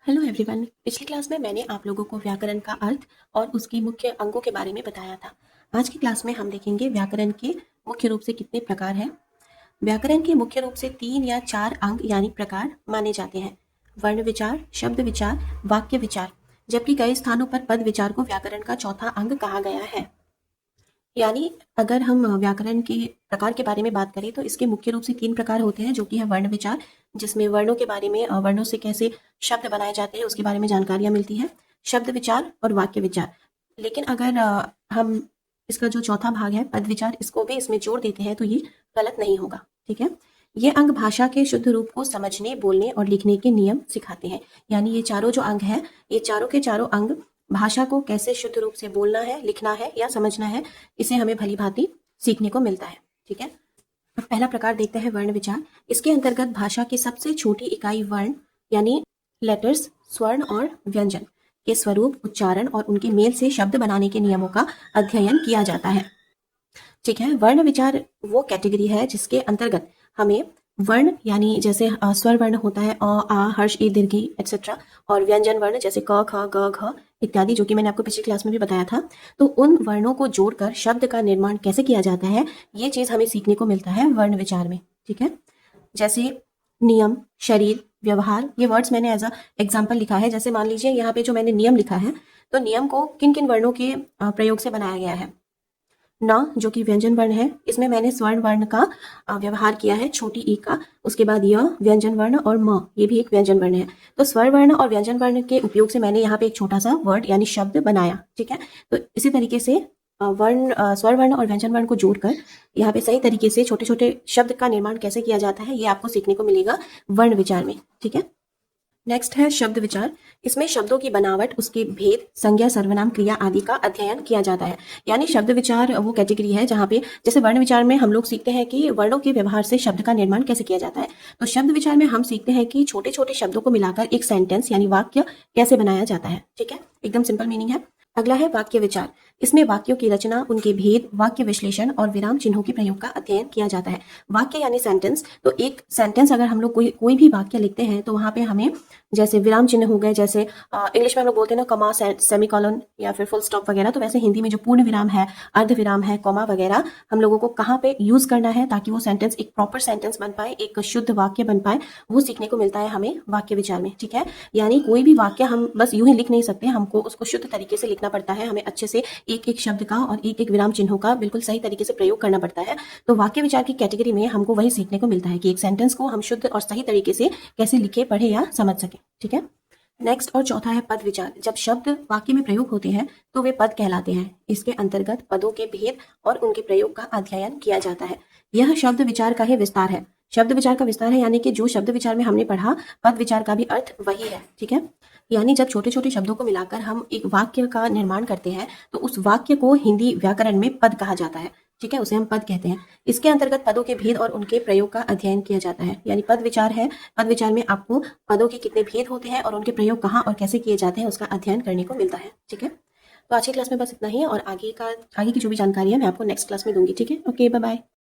Hello everyone. पिछली class में मैंने आप लोगों को व्याकरण का अर्थ और उसकी मुख्य अंगों के बारे में बताया था। आज की क्लास में हम देखेंगे व्याकरण के मुख्य रूप से कितने प्रकार हैं। व्याकरण के मुख्य रूप से 3 या 4 अंग यानी प्रकार माने जाते हैं। वर्ण विचार, शब्द विचार, वाक्य विचार, जबकि कई स्थानों पर पद विचार को व्याकरण का चौथा अंग कहा गया है। यानी अगर हम व्याकरण के प्रकार के बारे में बात करें तो इसके मुख्य रूप से 3 प्रकार होते हैं, जो कि है वर्ण विचार, जिसमें वर्णों के बारे में वर्णों से कैसे शब्द बनाए जाते हैं उसके बारे में जानकारियां मिलती हैं। शब्द विचार और वाक्य विचार। लेकिन अगर हम इसका जो चौथा भाग है पद विचार, इसको भी इसमें जोड़ देते हैं तो ये गलत नहीं होगा। ठीक है। ये अंग भाषा के शुद्ध रूप को समझने, बोलने और लिखने के नियम सिखाते हैं। यानी ये चारों जो अंग हैं, ये चारों के चारों अंग भाषा को कैसे शुद्ध रूप से बोलना है, लिखना है या समझना है, इसे हमें भली भांति सीखने को मिलता है। ठीक है। अब पहला प्रकार देखते हैं वर्ण विचार। इसके अंतर्गत भाषा की सबसे छोटी इकाई वर्ण यानी लेटर्स, स्वर्ण और व्यंजन के स्वरूप, उच्चारण और उनके मेल से शब्द बनाने के नियमों का अध्ययन किया जाता है। ठीक है। वर्ण विचार वो कैटेगरी है जिसके अंतर्गत हमें वर्ण यानी जैसे स्वर वर्ण होता है अ, आ, हर्ष, ई, दीर्घ ई एक्सेट्रा, और व्यंजन वर्ण जैसे क, ख, ग, घ इत्यादि, जो कि मैंने आपको पिछली क्लास में भी बताया था। तो उन वर्णों को जोड़कर शब्द का निर्माण कैसे किया जाता है, ये चीज हमें सीखने को मिलता है वर्ण विचार में। ठीक है। जैसे नियम, शरीर, व्यवहार, ये वर्ड्स मैंने एज अ एग्जाम्पल लिखा है। जैसे मान लीजिए यहाँ पे जो मैंने नियम लिखा है, तो नियम को किन किन वर्णों के प्रयोग से बनाया गया है। न, जो कि व्यंजन वर्ण है, इसमें मैंने स्वर्ण वर्ण का व्यवहार किया है, छोटी ई का। उसके बाद य व्यंजन वर्ण, और म ये भी एक व्यंजन वर्ण है। तो स्वर्ण वर्ण और व्यंजन वर्ण के उपयोग से मैंने यहाँ पे एक छोटा सा वर्ड यानी शब्द बनाया। ठीक है। तो इसी तरीके से स्वर्ण वर्ण और व्यंजन वर्ण को जोड़कर यहाँ पे सही तरीके से छोटे छोटे शब्द का निर्माण कैसे किया जाता है, ये आपको सीखने को मिलेगा वर्ण विचार में। ठीक है। नेक्स्ट है शब्द विचार। इसमें शब्दों की बनावट, उसके भेद, संज्ञा, सर्वनाम, क्रिया आदि का अध्ययन किया जाता है। यानी शब्द विचार वो कैटेगरी है जहाँ पे जैसे वर्ण विचार में हम लोग सीखते हैं कि वर्णों के व्यवहार से शब्द का निर्माण कैसे किया जाता है, तो शब्द विचार में हम सीखते हैं कि छोटे छोटे शब्दों को मिलाकर एक सेंटेंस यानी वाक्य कैसे बनाया जाता है। ठीक है। एकदम सिंपल मीनिंग है। अगला है वाक्य विचार। इसमें वाक्यों की रचना, उनके भेद, वाक्य विश्लेषण और विराम चिन्हों के प्रयोग का अध्ययन किया जाता है। वाक्य यानी सेंटेंस, तो एक सेंटेंस अगर हम लोग कोई भी वाक्य लिखते हैं तो वहां पे हमें जैसे विराम चिन्ह हो गए, जैसे इंग्लिश में हम लोग बोलते हैं ना कॉमा, सेमीकोलन या फिर फुल स्टॉप वगैरह, तो वैसे हिंदी में जो पूर्ण विराम है, अर्ध विराम है, कॉमा वगैरह, हम लोगों को कहाँ पे यूज करना है ताकि वो सेंटेंस एक प्रॉपर सेंटेंस बन पाए, एक शुद्ध वाक्य बन पाए, वो सीखने को मिलता है हमें वाक्य विचार में। ठीक है। यानी कोई भी वाक्य हम बस यूं ही लिख नहीं सकते, हमको उसको शुद्ध तरीके से लिखना पड़ता है, हमें अच्छे से एक एक शब्द का और एक एक विराम चिन्हों का बिल्कुल सही तरीके से प्रयोग करना पड़ता है। तो वाक्य विचार की कैटेगरी में हमको वही सीखने को मिलता है कि एक सेंटेंस को हम शुद्ध और सही तरीके से कैसे लिखे, पढ़े या समझ सके। ठीक है। नेक्स्ट और चौथा है पद विचार। जब शब्द वाक्य में प्रयोग होते हैं तो वे पद कहलाते हैं। इसके अंतर्गत पदों के भेद और उनके प्रयोग का अध्ययन किया जाता है। यह शब्द विचार का ही विस्तार है। शब्द विचार का विस्तार है, यानी कि जो शब्द विचार में हमने पढ़ा, पद विचार का भी अर्थ वही है। ठीक है। यानी जब छोटे छोटे शब्दों को मिलाकर हम एक वाक्य का निर्माण करते हैं तो उस वाक्य को हिंदी व्याकरण में पद कहा जाता है। ठीक है। उसे हम पद कहते हैं। इसके अंतर्गत पदों के भेद और उनके प्रयोग का अध्ययन किया जाता है। यानी पद विचार है, पद विचार में आपको पदों के कितने भेद होते हैं और उनके प्रयोग कहाँ और कैसे किए जाते हैं उसका अध्ययन करने को मिलता है। ठीक है। तो आज की क्लास में बस इतना ही है, और आगे की जो भी जानकारी है मैं आपको नेक्स्ट क्लास में दूंगी। ठीक है। Okay, bye bye.